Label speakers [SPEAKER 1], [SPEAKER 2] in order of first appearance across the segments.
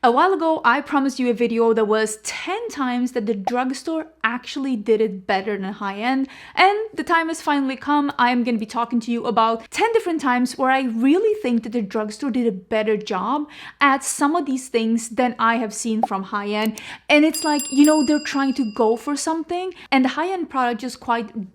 [SPEAKER 1] A while ago, I promised you a video that was 10 times that the drugstore actually did it better than high-end, and the time has finally come. I'm going to be talking to you about 10 different times where I really think that the drugstore did a better job at some of these things than I have seen from high-end. And it's like, you know, they're trying to go for something, and the high-end product just didn't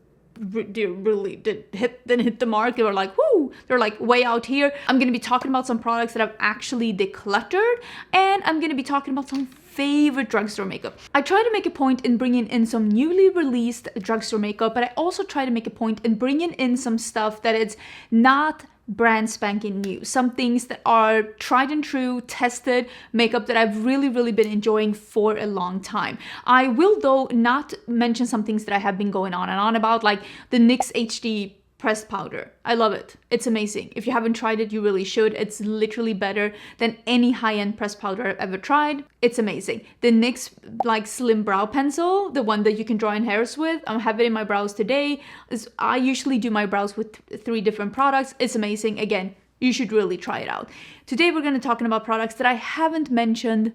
[SPEAKER 1] hit the mark. They were like, whoo, they're like way out here. I'm going to be talking about some products that I've actually decluttered, and I'm going to be talking about some favorite drugstore makeup. I try to make a point in bringing in some newly released drugstore makeup, but I also try to make a point in bringing in some stuff that it's not brand spanking new. Some things that are tried and true, tested makeup that I've really been enjoying for a long time. I will though not mention some things that I have been going on and on about, like the NYX HD pressed powder. I love it. It's amazing. If you haven't tried it, you really should. It's literally better than any high-end pressed powder I've ever tried. It's amazing. The NYX like slim brow pencil, the one that you can draw in hairs with, I have it in my brows today. I usually do my brows with 3 different products. It's amazing. Again, you should really try it out. Today we're going to be talking about products that I haven't mentioned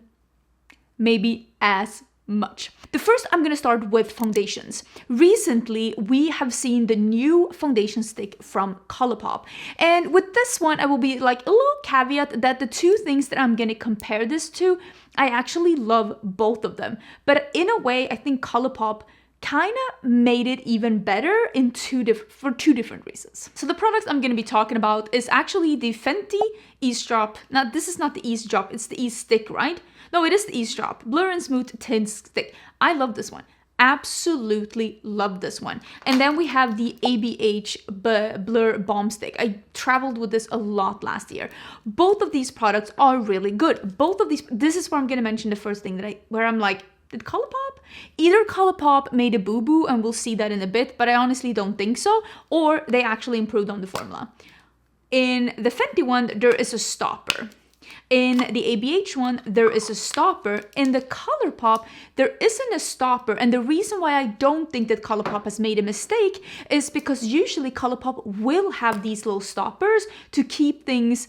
[SPEAKER 1] maybe as much. The first, I'm going to start with foundations. Recently, we have seen the new foundation stick from Colourpop. And with this one, I will be like a little caveat that the 2 things that I'm going to compare this to, I actually love both of them. But in a way, I think Colourpop kind of made it even better for 2 different reasons. So the products I'm going to be talking about is actually the Fenty Ease Drop. Now, this is not the Ease Drop, it's the Ease Stick, right? No, it is the Ease Drop. Blur and Smooth Tint Stick. I love this one. Absolutely love this one. And then we have the ABH Blur Balm Stick. I traveled with this a lot last year. Both of these products are really good. Both of these, this is where I'm going to mention the first thing where I'm like, did Colourpop? Either Colourpop made a boo-boo, and we'll see that in a bit, but I honestly don't think so, or they actually improved on the formula. In the Fenty one, there is a stopper. In the ABH one, there is a stopper. In the Colourpop, there isn't a stopper. And the reason why I don't think that Colourpop has made a mistake is because usually Colourpop will have these little stoppers to keep things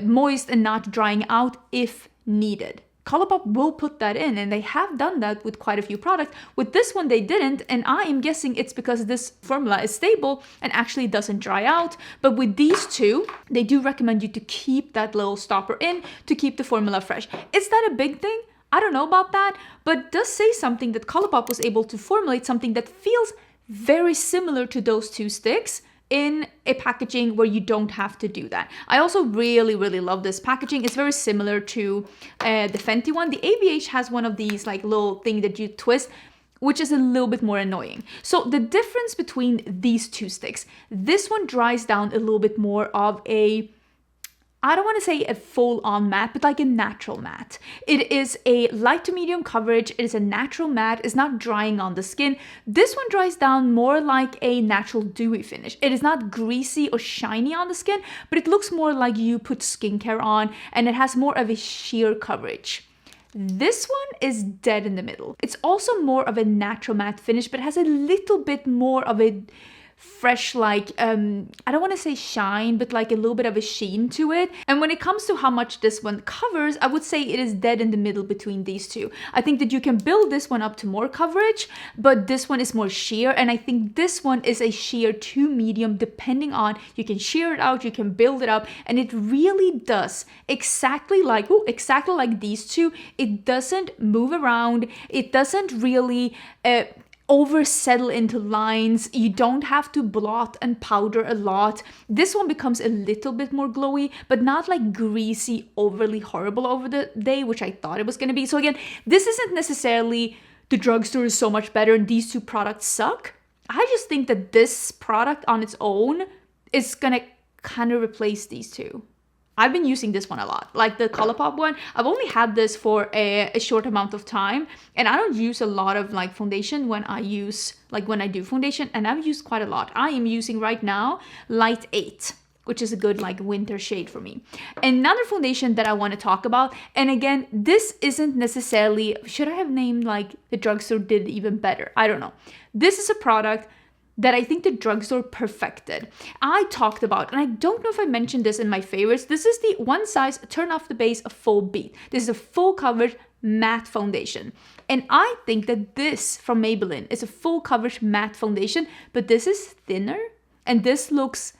[SPEAKER 1] moist and not drying out if needed. Colourpop will put that in, and they have done that with quite a few products. With this one, they didn't, and I am guessing it's because this formula is stable and actually doesn't dry out. But with these 2, they do recommend you to keep that little stopper in to keep the formula fresh. Is that a big thing? I don't know about that, but it does say something that Colourpop was able to formulate something that feels very similar to those 2 sticks in a packaging where you don't have to do that. I also really love this packaging. It's very similar to the Fenty one. The ABH has one of these like little thing that you twist, which is a little bit more annoying. So the difference between these 2 sticks, this one dries down a little bit more of a, I don't want to say a full-on matte, but like a natural matte. It is a light to medium coverage. It is a natural matte. It's not drying on the skin. This one dries down more like a natural dewy finish. It is not greasy or shiny on the skin, but it looks more like you put skincare on, and it has more of a sheer coverage. This one is dead in the middle. It's also more of a natural matte finish, but it has a little bit more of a fresh, like I don't want to say shine, but like a little bit of a sheen to it. And when it comes to how much this one covers, I would say it is dead in the middle between these 2. I think that you can build this one up to more coverage, but this one is more sheer, and I think this one is a sheer to medium, depending on, you can sheer it out, you can build it up, and it really does exactly like these 2. It doesn't move around. It doesn't really over settle into lines. You don't have to blot and powder a lot. This one becomes a little bit more glowy, but not like greasy, overly horrible over the day, which I thought it was going to be. So again, this isn't necessarily the drugstore is so much better and these 2 products suck. I just think that this product on its own is going to kind of replace these 2. I've been using this one a lot, like the Colourpop one. I've only had this for a short amount of time, and I don't use a lot of like foundation when I do foundation, and I've used quite a lot. I am using right now Light 8, which is a good like winter shade for me. Another foundation that I want to talk about, and again, this isn't necessarily, should I have named like the drugstore did even better? I don't know. This is a product that I think the Drugstore perfected. I talked about, and I don't know if I mentioned this in my favorites, this is the One Size Turn Off the Base Full Beat. This is a full coverage matte foundation. And I think that this from Maybelline is a full coverage matte foundation, but this is thinner and this looks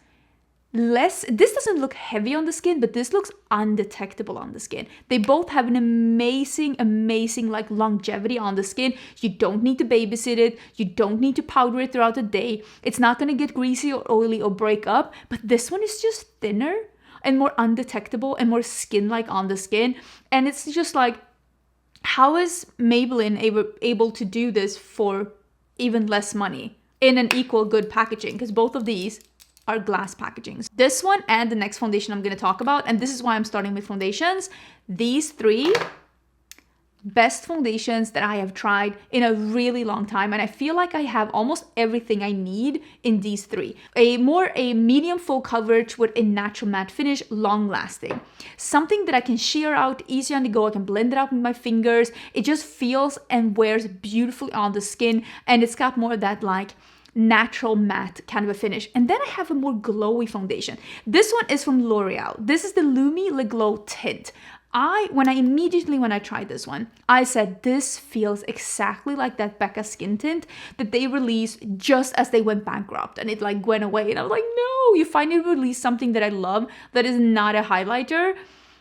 [SPEAKER 1] less, this doesn't look heavy on the skin, but this looks undetectable on the skin. They both have an amazing like longevity on the skin. You don't need to babysit it. You don't need to powder it throughout the day. It's not going to get greasy or oily or break up, but this one is just thinner and more undetectable and more skin-like on the skin. And it's just like, how is Maybelline able to do this for even less money in an equal good packaging? Because both of these are glass packagings. This one and the next foundation I'm going to talk about, and this is why I'm starting with foundations. These three best foundations that I have tried in a really long time, and I feel like I have almost everything I need in these three. A medium full coverage with a natural matte finish, long lasting. Something that I can sheer out, easy on the go. I can blend it out with my fingers. It just feels and wears beautifully on the skin, and it's got more of that like natural matte kind of a finish. And then I have a more glowy foundation. This one is from L'Oreal. This is the Lumi Le Glow tint. When I tried this one, I said this feels exactly like that Becca skin tint that they released just as they went bankrupt, and it like went away. And I was like, no, you finally released something that I love that is not a highlighter.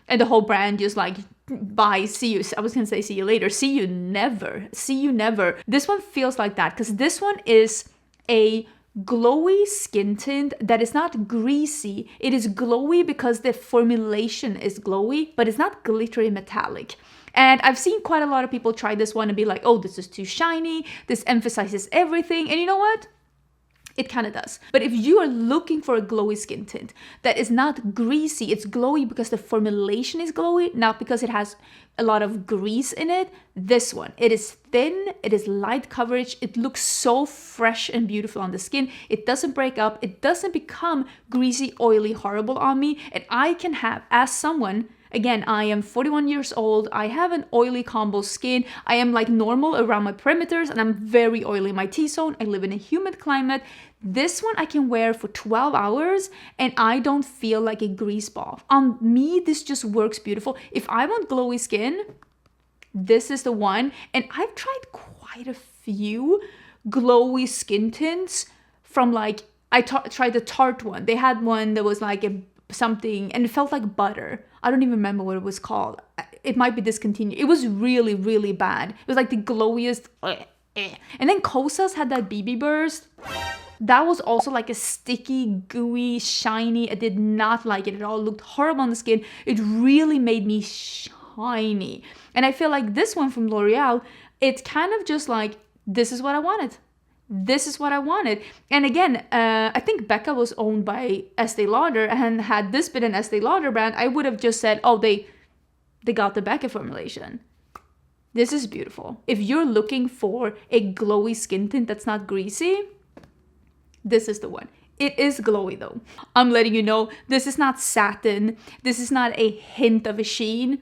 [SPEAKER 1] And the whole brand just like, bye, see you. I was gonna say see you later. See you never. See you never. This one feels like that because this one is a glowy skin tint that is not greasy. It is glowy because the formulation is glowy, but it's not glittery metallic. And I've seen quite a lot of people try this one and be like, oh, this is too shiny. This emphasizes everything. And you know what? It kind of does. But if you are looking for a glowy skin tint that is not greasy, it's glowy because the formulation is glowy, not because it has a lot of grease in it. This one, it is thin, it is light coverage, it looks so fresh and beautiful on the skin. It doesn't break up, it doesn't become greasy, oily, horrible on me. And I can have, as someone, again, I am 41 years old. I have an oily combo skin. I am like normal around my perimeters and I'm very oily in my T-zone. I live in a humid climate. This one I can wear for 12 hours and I don't feel like a grease ball. On me, this just works beautiful. If I want glowy skin, this is the one. And I've tried quite a few glowy skin tints from like, I tried the Tarte one. They had one that was like something and it felt like butter. I don't even remember what it was called. It might be discontinued. It was really, really bad. It was like the glowiest. And then Kosas had that BB Burst. That was also like a sticky, gooey, shiny. I did not like it at all. It looked horrible on the skin. It really made me shiny. And I feel like this one from L'Oreal, it's kind of just like, this is what I wanted. This is what I wanted. And again, I think Becca was owned by Estee Lauder, and had this been an Estee Lauder brand, I would have just said, oh, they got the Becca formulation. This is beautiful. If you're looking for a glowy skin tint that's not greasy, this is the one. It is glowy though. I'm letting you know, this is not satin. This is not a hint of a sheen.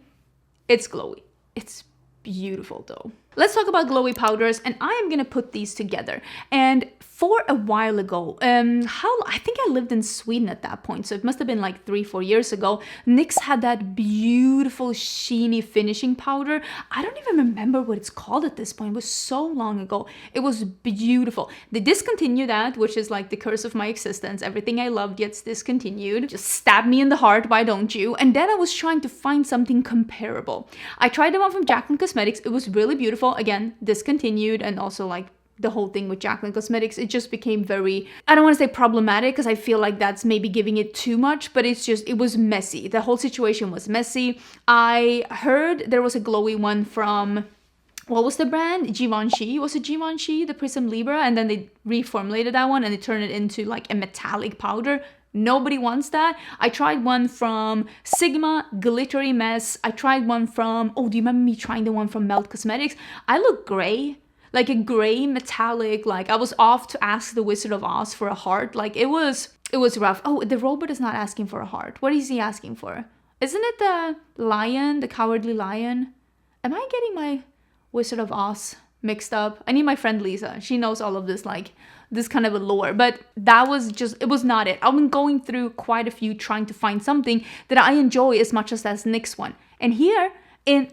[SPEAKER 1] It's glowy. It's beautiful though. Let's talk about glowy powders, and I am gonna put these together. And for a while ago, I think I lived in Sweden at that point, so it must have been like 3-4 years ago. NYX had that beautiful sheeny finishing powder. I don't even remember what it's called at this point. It was so long ago. It was beautiful. They discontinued that, which is like the curse of my existence. Everything I loved gets discontinued. Just stab me in the heart, why don't you? And then I was trying to find something comparable. I tried the one from Jaclyn Cosmetics. It was really beautiful. Again, discontinued, and also like the whole thing with Jaclyn Cosmetics, it just became very, I don't want to say problematic because I feel like that's maybe giving it too much, but it was messy. The whole situation was messy. I heard there was a glowy one from, what was the brand? Givenchy. Was it Givenchy, the Prism Libra? And then they reformulated that one and they turned it into like a metallic powder. Nobody wants that. I tried one from Sigma, glittery mess. I tried one from, oh, do you remember me trying the one from Melt Cosmetics? I look gray, like a gray metallic, like I was off to ask the Wizard of Oz for a heart. Like it was rough. Oh, the robot is not asking for a heart. What is he asking for? Isn't it the lion, the cowardly lion? Am I getting my Wizard of Oz mixed up? I need my friend Lisa. She knows all of this like this kind of a lure, but that was just, it was not it. I've been going through quite a few trying to find something that I enjoy as much as that NYX one. And here in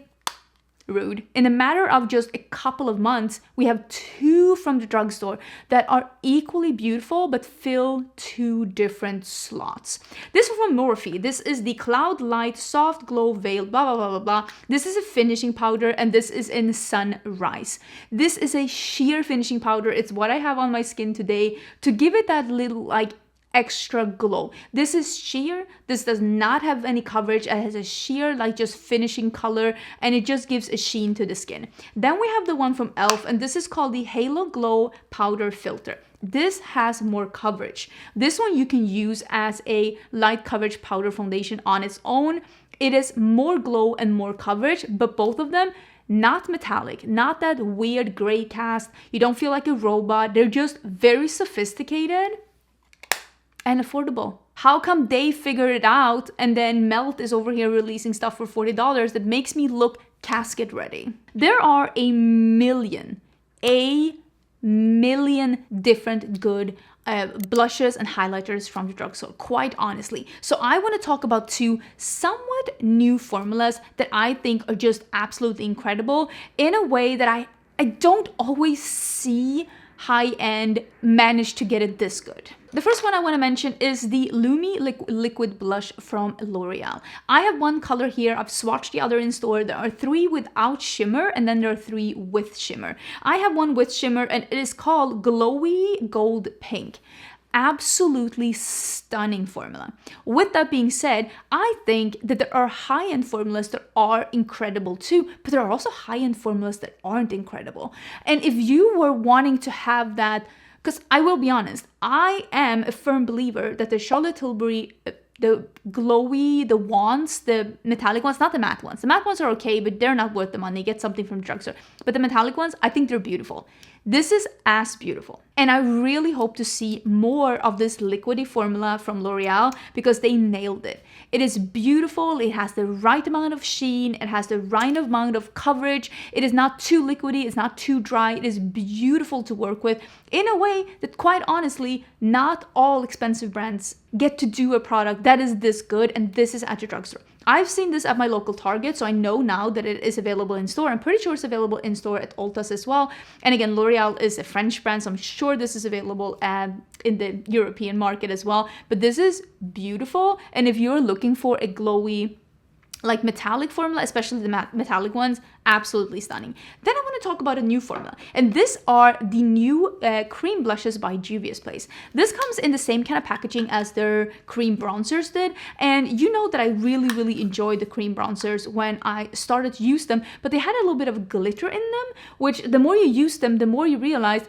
[SPEAKER 1] a matter of just a couple of months, we have 2 from the drugstore that are equally beautiful but fill 2 different slots. This is from Morphe. This is the Cloud Light Soft Glow Veil, blah, blah, blah, blah, blah. This is a finishing powder, and this is in Sunrise. This is a sheer finishing powder. It's what I have on my skin today to give it that little, like, extra glow. This is sheer. This does not have any coverage. It has a sheer, like, just finishing color, and it just gives a sheen to the skin. Then we have the one from e.l.f., and this is called the Halo Glow Powder Filter. This has more coverage. This one you can use as a light coverage powder foundation on its own. It is more glow and more coverage, but both of them not metallic, not that weird gray cast. You don't feel like a robot. They're just very sophisticated and affordable. How come they figured it out and then Melt is over here releasing stuff for $40 that makes me look casket ready? There are a million different good blushes and highlighters from the drugstore, quite honestly. So I want to talk about 2 somewhat new formulas that I think are just absolutely incredible in a way that I don't always see high-end manage to get it this good. The first one I want to mention is the Lumi Liquid Blush from L'Oreal. I have one color here. I've swatched the other in store. There are 3 without shimmer, and then there are 3 with shimmer. I have one with shimmer, and it is called Glowy Gold Pink. Absolutely stunning formula. With that being said, I think that there are high-end formulas that are incredible too, but there are also high-end formulas that aren't incredible. And if you were wanting to have that, because I will be honest, I am a firm believer that the Charlotte Tilbury, the glowy, the wands, the metallic ones, not the matte ones. The matte ones are okay, but they're not worth the money. Get something from the drugstore. But the metallic ones, I think they're beautiful. This is as beautiful. And I really hope to see more of this liquidy formula from L'Oreal because they nailed it. It is beautiful. It has the right amount of sheen. It has the right amount of coverage. It is not too liquidy. It's not too dry. It is beautiful to work with in a way that, quite honestly, not all expensive brands get to do a product that is this good, and this is at your drugstore. I've seen this at my local Target, so I know now that it is available in store. I'm pretty sure it's available in store at Ulta's as well. And again, L'Oreal is a French brand, so I'm sure this is available in the European market as well. But this is beautiful, and if you're looking for a glowy, like metallic formula, especially the metallic ones, absolutely stunning. Then I want to talk about a new formula, and these are the new cream blushes by Juvia's Place. This comes in the same kind of packaging as their cream bronzers did, and you know that I really enjoyed the cream bronzers when I started to use them, but they had a little bit of glitter in them, which the more you use them, the more you realize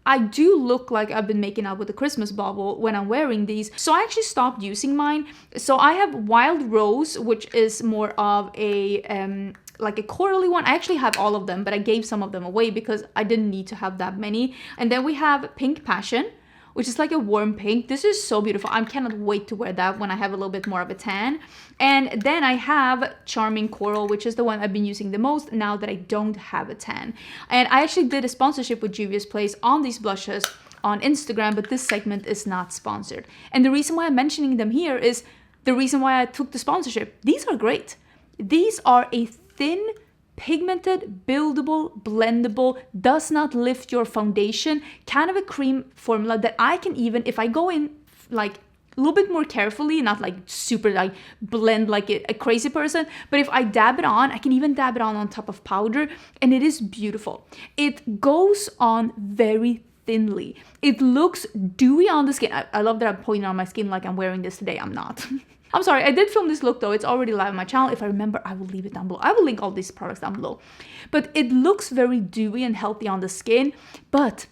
[SPEAKER 1] I do look like I've been making out with a Christmas bauble when I'm wearing these. So I actually stopped using mine. So I have Wild Rose, which is more of a like a corally one. I actually have all of them, but I gave some of them away because I didn't need to have that many. And then we have Pink Passion, which is like a warm pink. This is so beautiful. I cannot wait to wear that when I have a little bit more of a tan. And then I have Charming Coral, which is the one I've been using the most now that I don't have a tan. And I actually did a sponsorship with Juvia's Place on these blushes on Instagram, but this segment is not sponsored. And the reason why I'm mentioning them here is the reason why I took the sponsorship. These are great. These are a thin, pigmented, buildable, blendable, does not lift your foundation, kind of a cream formula that I can even, if I go in like a little bit more carefully, not like super like blend like a crazy person, but if I dab it on, I can even dab it on top of powder, and it is beautiful. It goes on very thinly. It looks dewy on the skin. I love that I'm pointing on my skin like I'm wearing this today. I'm not. I'm sorry, I did film this look though. It's already live on my channel. If I remember, I will leave it down below. I will link all these products down below. But it looks very dewy and healthy on the skin, but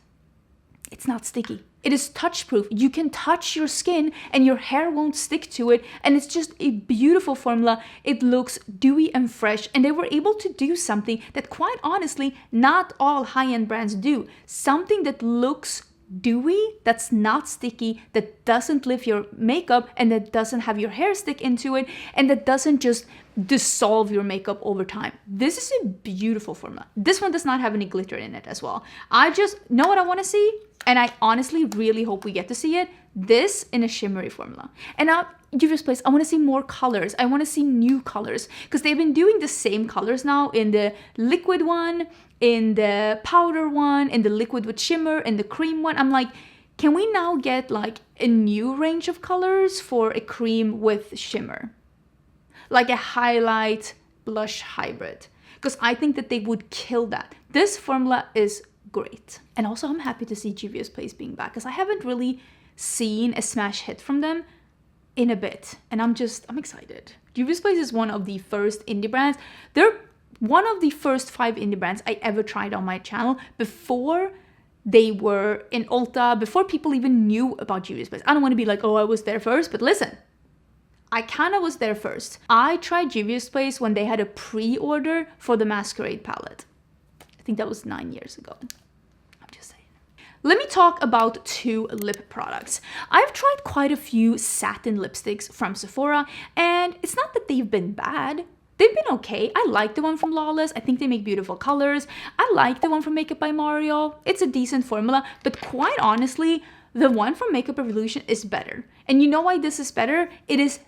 [SPEAKER 1] it's not sticky. It is touch proof. You can touch your skin and your hair won't stick to it. And it's just a beautiful formula. It looks dewy and fresh. And they were able to do something that, quite honestly, not all high-end brands do. Something that looks dewy, that's not sticky, that doesn't lift your makeup, and that doesn't have your hair stick into it, and that doesn't just dissolve your makeup over time. This is a beautiful formula. This one does not have any glitter in it as well. I just know what I want to see, and I honestly really hope we get to see it. This in a shimmery formula. And now, Juvia's Place, I want to see more colors. I want to see new colors, because they've been doing the same colors now in the liquid one, in the powder one, in the liquid with shimmer, in the cream one. I'm like, can we now get like a new range of colors for a cream with shimmer? Like a highlight blush hybrid, because I think that they would kill that. This formula is great. And also I'm happy to see Juvia's Place being back, because I haven't really seen a smash hit from them in a bit, and I'm excited. Juvia's Place is one of the first indie brands. They're one of the first 5 indie brands I ever tried on my channel before they were in Ulta, before people even knew about Juvia's Place. I don't want to be like, oh, I was there first, but listen, I kind of was there first. I tried Juvia's Place when they had a pre-order for the Masquerade palette. I think that was 9 years ago. I'm just saying. Let me talk about 2 lip products. I've tried quite a few satin lipsticks from Sephora, and it's not that they've been bad. They've been okay. I like the one from Lawless. I think they make beautiful colors. I like the one from Makeup by Mario. It's a decent formula, but quite honestly, the one from Makeup Revolution is better. And you know why this is better? It is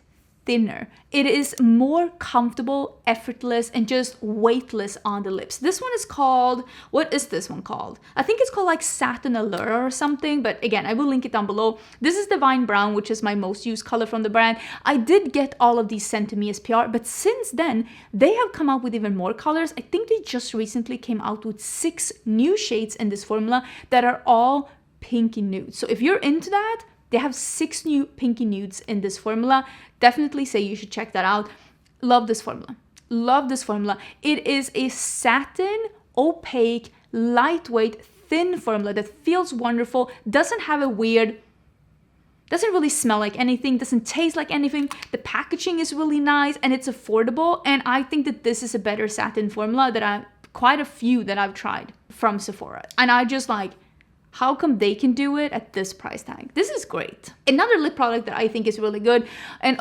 [SPEAKER 1] thinner. It is more comfortable, effortless, and just weightless on the lips. This one is called, what is this one called? I think it's called like Satin Allure or something, but again, I will link it down below. This is Divine Brown, which is my most used color from the brand. I did get all of these sent to me as PR, but since then, they have come out with even more colors. I think they just recently came out with 6 new shades in this formula that are all pinky nude. So if you're into that, they have 6 new pinky nudes in this formula. Definitely say you should check that out. Love this formula. Love this formula. It is a satin, opaque, lightweight, thin formula that feels wonderful. Doesn't have a weird, doesn't really smell like anything, doesn't taste like anything. The packaging is really nice and it's affordable. And I think that this is a better satin formula that quite a few that I've tried from Sephora. And I just like, how come they can do it at this price tag? This is great. Another lip product that I think is really good, and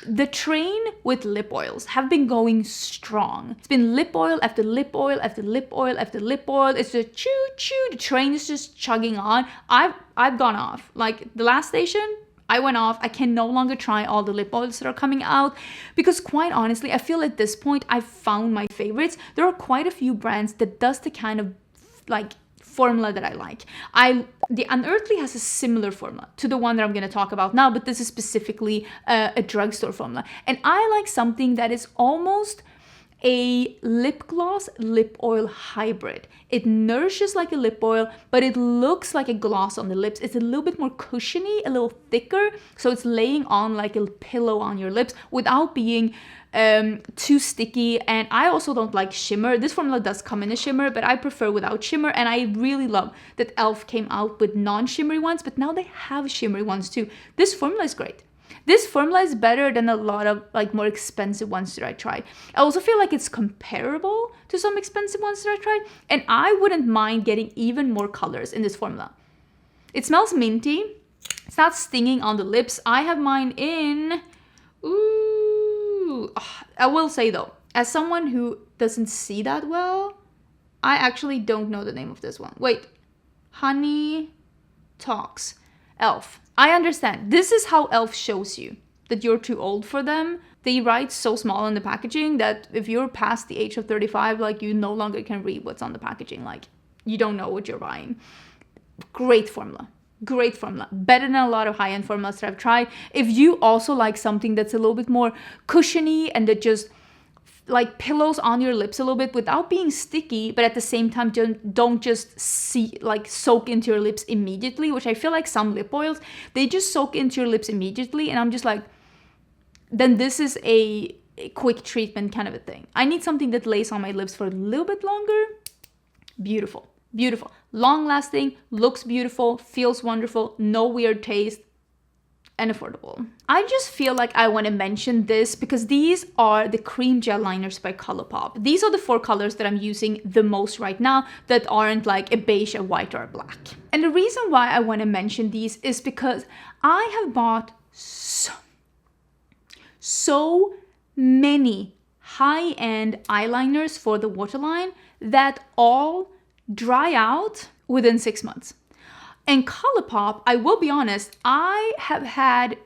[SPEAKER 1] the train with lip oils have been going strong. It's been lip oil after lip oil after lip oil after lip oil. It's just choo-choo. The train is just chugging on. I've gone off. Like the last station, I went off. I can no longer try all the lip oils that are coming out, because quite honestly, I feel at this point I've found my favorites. There are quite a few brands that does the kind of like formula that I like. The Unearthly has a similar formula to the one that I'm going to talk about now, but this is specifically a drugstore formula. And I like something that is almost a lip gloss lip oil hybrid. It nourishes like a lip oil, but it looks like a gloss on the lips. It's a little bit more cushiony, a little thicker, so it's laying on like a pillow on your lips without being too sticky. And I also don't like shimmer. This formula does come in a shimmer, but I prefer without shimmer. And I really love that e.l.f. came out with non-shimmery ones, but now they have shimmery ones too. This formula is great. This formula is better than a lot of like more expensive ones that I tried. I also feel like it's comparable to some expensive ones that I tried, and I wouldn't mind getting even more colors in this formula. It smells minty. It's not stinging on the lips. I have mine in, I will say though, as someone who doesn't see that well, I actually don't know the name of this one. Wait, Honey Talks, e.l.f. I understand. This is how e.l.f. shows you that you're too old for them. They write so small on the packaging that if you're past the age of 35, like you no longer can read what's on the packaging. Like you don't know what you're buying. Great formula. Great formula. Better than a lot of high-end formulas that I've tried. If you also like something that's a little bit more cushiony and that just like pillows on your lips a little bit without being sticky, but at the same time don't just soak into your lips immediately, which I feel like some lip oils, they just soak into your lips immediately, and I'm just like, then this is a quick treatment kind of a thing. I need something that lays on my lips for a little bit longer. Beautiful. Beautiful. Long lasting, looks beautiful, feels wonderful, no weird taste, and affordable. I just feel like I want to mention this because these are the cream gel liners by ColourPop. These are the 4 colors that I'm using the most right now that aren't like a beige, a white, or a black. And the reason why I want to mention these is because I have bought so many high-end eyeliners for the waterline that all dry out within 6 months. And ColourPop, I will be honest, I have had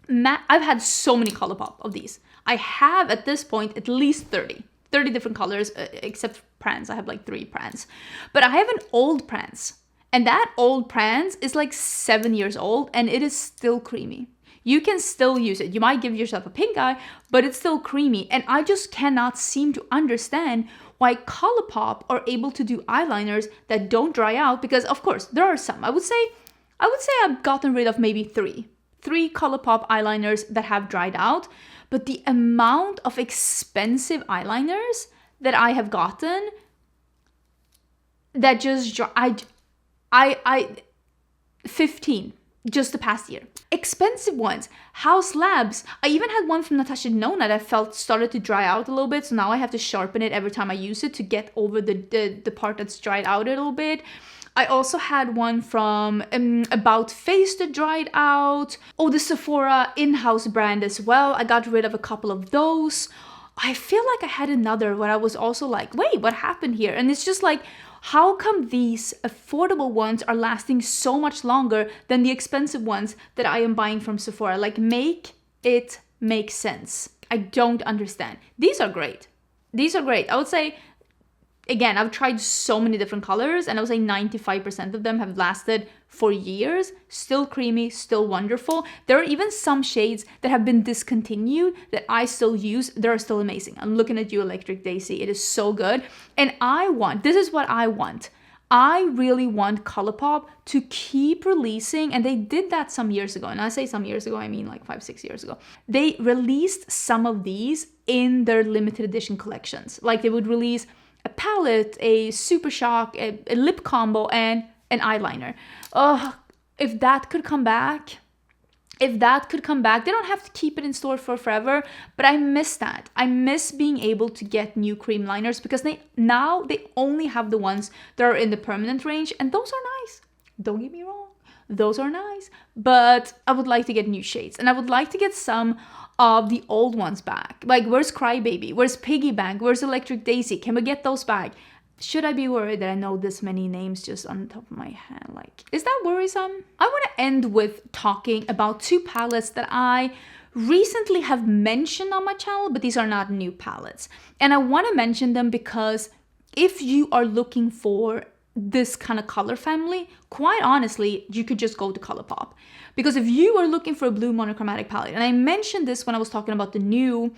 [SPEAKER 1] I've had so many ColourPop of these. I have at this point at least 30 different colors, except Prance. I have like 3 Prance. But I have an old Prance. And that old Prance is like 7 years old and it is still creamy. You can still use it. You might give yourself a pink eye, but it's still creamy. And I just cannot seem to understand why ColourPop are able to do eyeliners that don't dry out, because of course there are some. I would say I've gotten rid of maybe 3 ColourPop eyeliners that have dried out, but the amount of expensive eyeliners that I have gotten that just I 15 just the past year. Expensive ones, House Labs. I even had one from Natasha Denona that felt started to dry out a little bit, so now I have to sharpen it every time I use it to get over the part that's dried out a little bit. I also had one from About Face that dried out. Oh, the Sephora in-house brand as well. I got rid of a couple of those. I feel like I had another where I was also like, wait, what happened here? And it's just like, how come these affordable ones are lasting so much longer than the expensive ones that I am buying from Sephora? Like, make it make sense. I don't understand. These are great. These are great. I would say, again, I've tried so many different colors and I would say 95% of them have lasted for years. Still creamy, still wonderful. There are even some shades that have been discontinued that I still use. They're still amazing. I'm looking at you, Electric Daisy. It is so good. And this is what I want. I really want ColourPop to keep releasing, and they did that some years ago. And I say some years ago, I mean like 5-6 years ago. They released some of these in their limited edition collections. Like they would release a palette, a Super Shock, a lip combo, and an eyeliner. Oh, if that could come back. If that could come back, they don't have to keep it in store for forever, but I miss that. I miss being able to get new cream liners because they only have the ones that are in the permanent range, and those are nice. Don't get me wrong, those are nice, but I would like to get new shades, and I would like to get some of the old ones back. Like, where's Crybaby? Where's Piggy Bank? Where's Electric Daisy? Can we get those back? Should I be worried that I know this many names just on the top of my head? Like, is that worrisome? I want to end with talking about 2 palettes that I recently have mentioned on my channel, but these are not new palettes. And I want to mention them because if you are looking for this kind of color family, quite honestly, you could just go to ColourPop. Because if you are looking for a blue monochromatic palette, and I mentioned this when I was talking about the new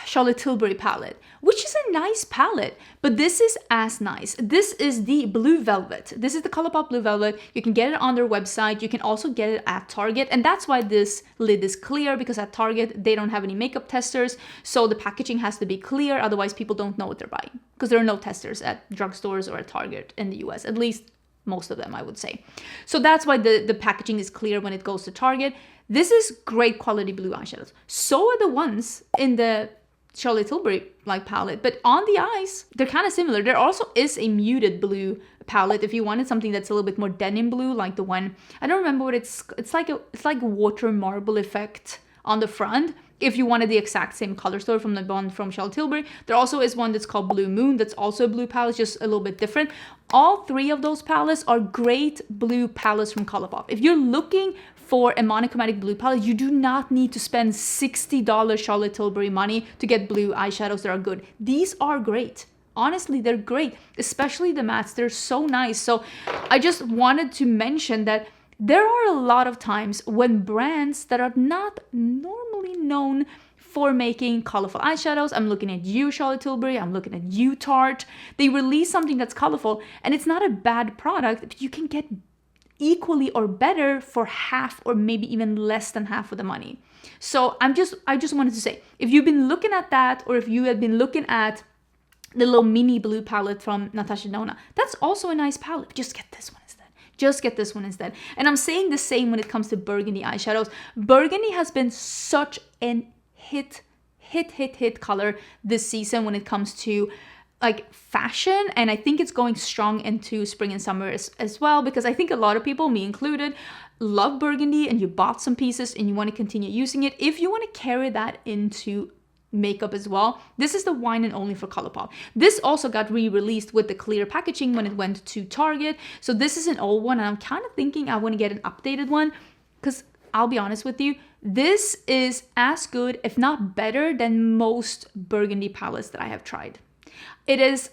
[SPEAKER 1] Charlotte Tilbury palette, which is a nice palette, but this is as nice. This is the Blue Velvet. This is the ColourPop Blue Velvet. You can get it on their website. You can also get it at Target, and that's why this lid is clear, because at Target, they don't have any makeup testers, so the packaging has to be clear, otherwise people don't know what they're buying, because there are no testers at drugstores or at Target in the US, at least most of them, I would say. So that's why the packaging is clear when it goes to Target. This is great quality blue eyeshadows. So are the ones in the Charlotte Tilbury like palette, but on the eyes, they're kind of similar. There also is a muted blue palette if you wanted something that's a little bit more denim blue, like the one, I don't remember what it's like a water marble effect on the front. If you wanted the exact same color story from the one from Charlotte Tilbury, there also is one that's called Blue Moon. That's also a blue palette, just a little bit different. All 3 of those palettes are great blue palettes from ColourPop. If you're looking for a monochromatic blue palette, you do not need to spend $60 Charlotte Tilbury money to get blue eyeshadows that are good. These are great. Honestly, they're great, especially the mattes. They're so nice. So I just wanted to mention that there are a lot of times when brands that are not normally known for making colorful eyeshadows, I'm looking at you, Charlotte Tilbury, I'm looking at you, Tarte, they release something that's colorful, and it's not a bad product, but you can get equally or better for half or maybe even less than half of the money. So I just wanted to say, if you've been looking at that, or if you have been looking at the little mini blue palette from Natasha Denona, that's also a nice palette. Just get this one instead. Just get this one instead. And I'm saying the same when it comes to burgundy eyeshadows. Burgundy has been such an hit color this season when it comes to like fashion, and I think it's going strong into spring and summer as well, because I think a lot of people, me included, love burgundy and you bought some pieces and you want to continue using it, if you want to carry that into makeup as well, this is the wine and only for ColourPop. This also got re-released with the clear packaging when it went to Target. So this is an old one, and I'm kind of thinking I want to get an updated one, because I'll be honest with you, this is as good, if not better, than most burgundy palettes that I have tried. It is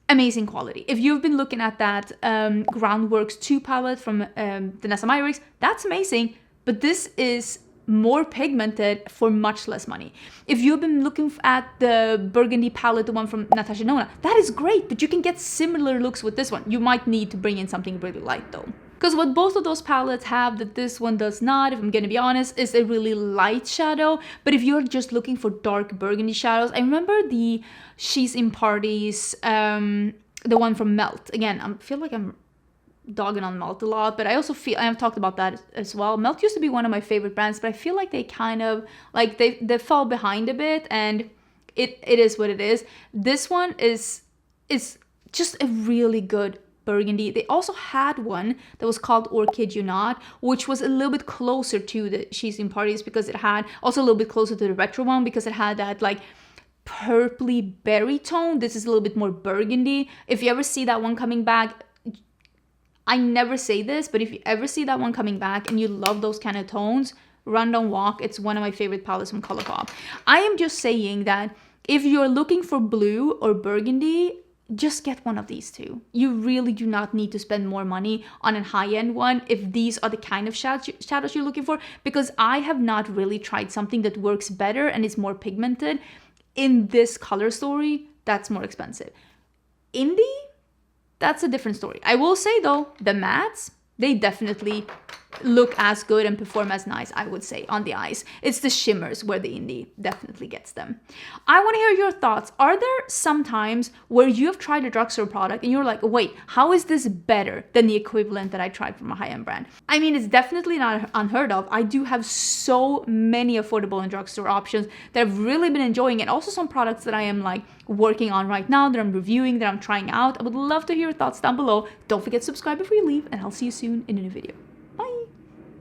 [SPEAKER 1] amazing quality. If you've been looking at that Groundworks 2 palette from Vanessa Meyrick's, that's amazing, but this is more pigmented for much less money. If you've been looking at the burgundy palette, the one from Natasha Denona, that is great, but you can get similar looks with this one. You might need to bring in something really light though. Because what both of those palettes have that this one does not, if I'm gonna be honest, is a really light shadow. But if you're just looking for dark burgundy shadows, I remember the She's in Parties, the one from Melt. Again, I feel like I'm dogging on Melt a lot, but I also feel, I have talked about that as well. Melt used to be one of my favorite brands, but I feel like they kind of, like they fall behind a bit, and it is what it is. This one is just a really good burgundy. They also had one that was called Or Kid You Not, which was a little bit closer to the She's in Parties, because it had also a little bit closer to the retro one, because it had that like purpley berry tone. This is a little bit more burgundy. If you ever see that one coming back, I never say this, but if you ever see that one coming back and you love those kind of tones, Run Don't Walk, it's one of my favorite palettes from ColourPop. I am just saying that if you're looking for blue or burgundy, just get one of these two. You really do not need to spend more money on a high-end one if these are the kind of shadows you're looking for, because I have not really tried something that works better and is more pigmented in this color story that's more expensive. Indie? That's a different story. I will say though, the mattes, they definitely look as good and perform as nice, I would say, on the eyes. It's the shimmers where the indie definitely gets them. I want to hear your thoughts. Are there some times where you have tried a drugstore product and you're like, wait, how is this better than the equivalent that I tried from a high-end brand? I mean, it's definitely not unheard of. I do have so many affordable and drugstore options that I've really been enjoying, and also some products that I am like working on right now, that I'm reviewing, that I'm trying out. I would love to hear your thoughts down below. Don't forget to subscribe before you leave, and I'll see you soon in a new video.